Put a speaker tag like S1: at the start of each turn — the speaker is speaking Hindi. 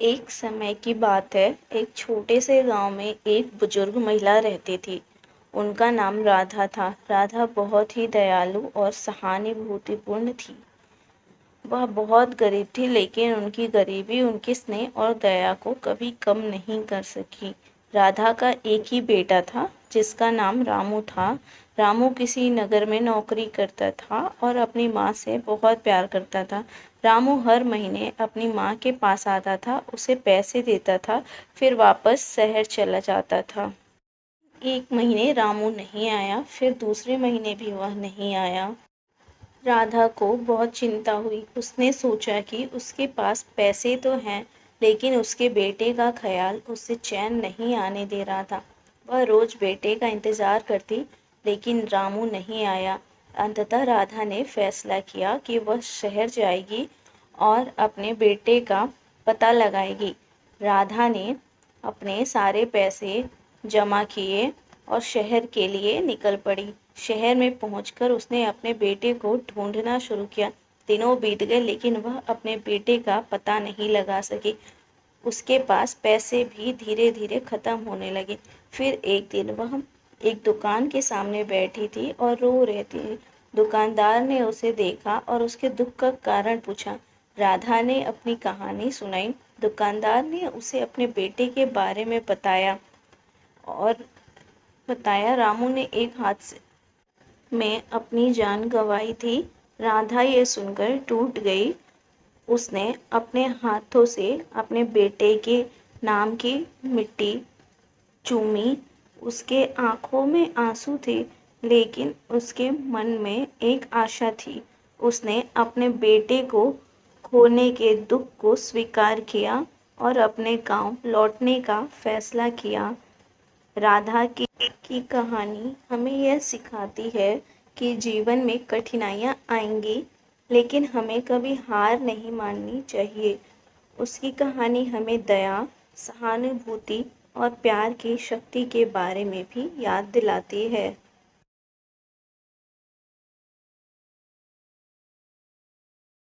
S1: एक समय की बात है। एक छोटे से गांव में एक बुजुर्ग महिला रहती थी। उनका नाम राधा था। राधा बहुत ही दयालु और सहानुभूतिपूर्ण थी। वह बहुत गरीब थी, लेकिन उनकी गरीबी उनके स्नेह और दया को कभी कम नहीं कर सकी। राधा का एक ही बेटा था, जिसका नाम रामू था। रामू किसी नगर में नौकरी करता था और अपनी माँ से बहुत प्यार करता था। रामू हर महीने अपनी माँ के पास आता था, उसे पैसे देता था, फिर वापस शहर चला जाता था। एक महीने रामू नहीं आया, फिर दूसरे महीने भी वह नहीं आया। राधा को बहुत चिंता हुई। उसने सोचा कि उसके पास पैसे तो हैं, लेकिन उसके बेटे का ख्याल उसे चैन नहीं आने दे रहा था। वह रोज बेटे का इंतजार करती, लेकिन रामू नहीं आया। अंततः राधा ने फैसला किया कि वह शहर जाएगी और अपने बेटे का पता लगाएगी। राधा ने अपने सारे पैसे जमा किए और शहर के लिए निकल पड़ी। शहर में पहुंचकर उसने अपने बेटे को ढूंढना शुरू किया। दिनों बीत गए, लेकिन वह अपने बेटे का पता नहीं लगा सकी। उसके पास पैसे भी धीरे धीरे खत्म होने लगे। फिर एक दिन वह एक दुकान के सामने बैठी थी और रो रही थी। दुकानदार ने उसे देखा और उसके दुख का कारण पूछा। राधा ने अपनी कहानी सुनाई। दुकानदार ने उसे अपने बेटे के बारे में और बताया रामू ने एक हादसे में अपनी जान गंवाई थी। राधा ये सुनकर टूट गई। उसने अपने हाथों से अपने बेटे के नाम की मिट्टी चूमी। उसके आंखों में आंसू थे, लेकिन उसके मन में एक आशा थी। उसने अपने बेटे को खोने के दुख को स्वीकार किया और अपने गांव लौटने का फैसला किया। राधा की कहानी हमें यह सिखाती है कि जीवन में कठिनाइयाँ आएंगी, लेकिन हमें कभी हार नहीं माननी चाहिए। उसकी कहानी हमें दया, सहानुभूति और प्यार की शक्ति के बारे में भी याद दिलाती है।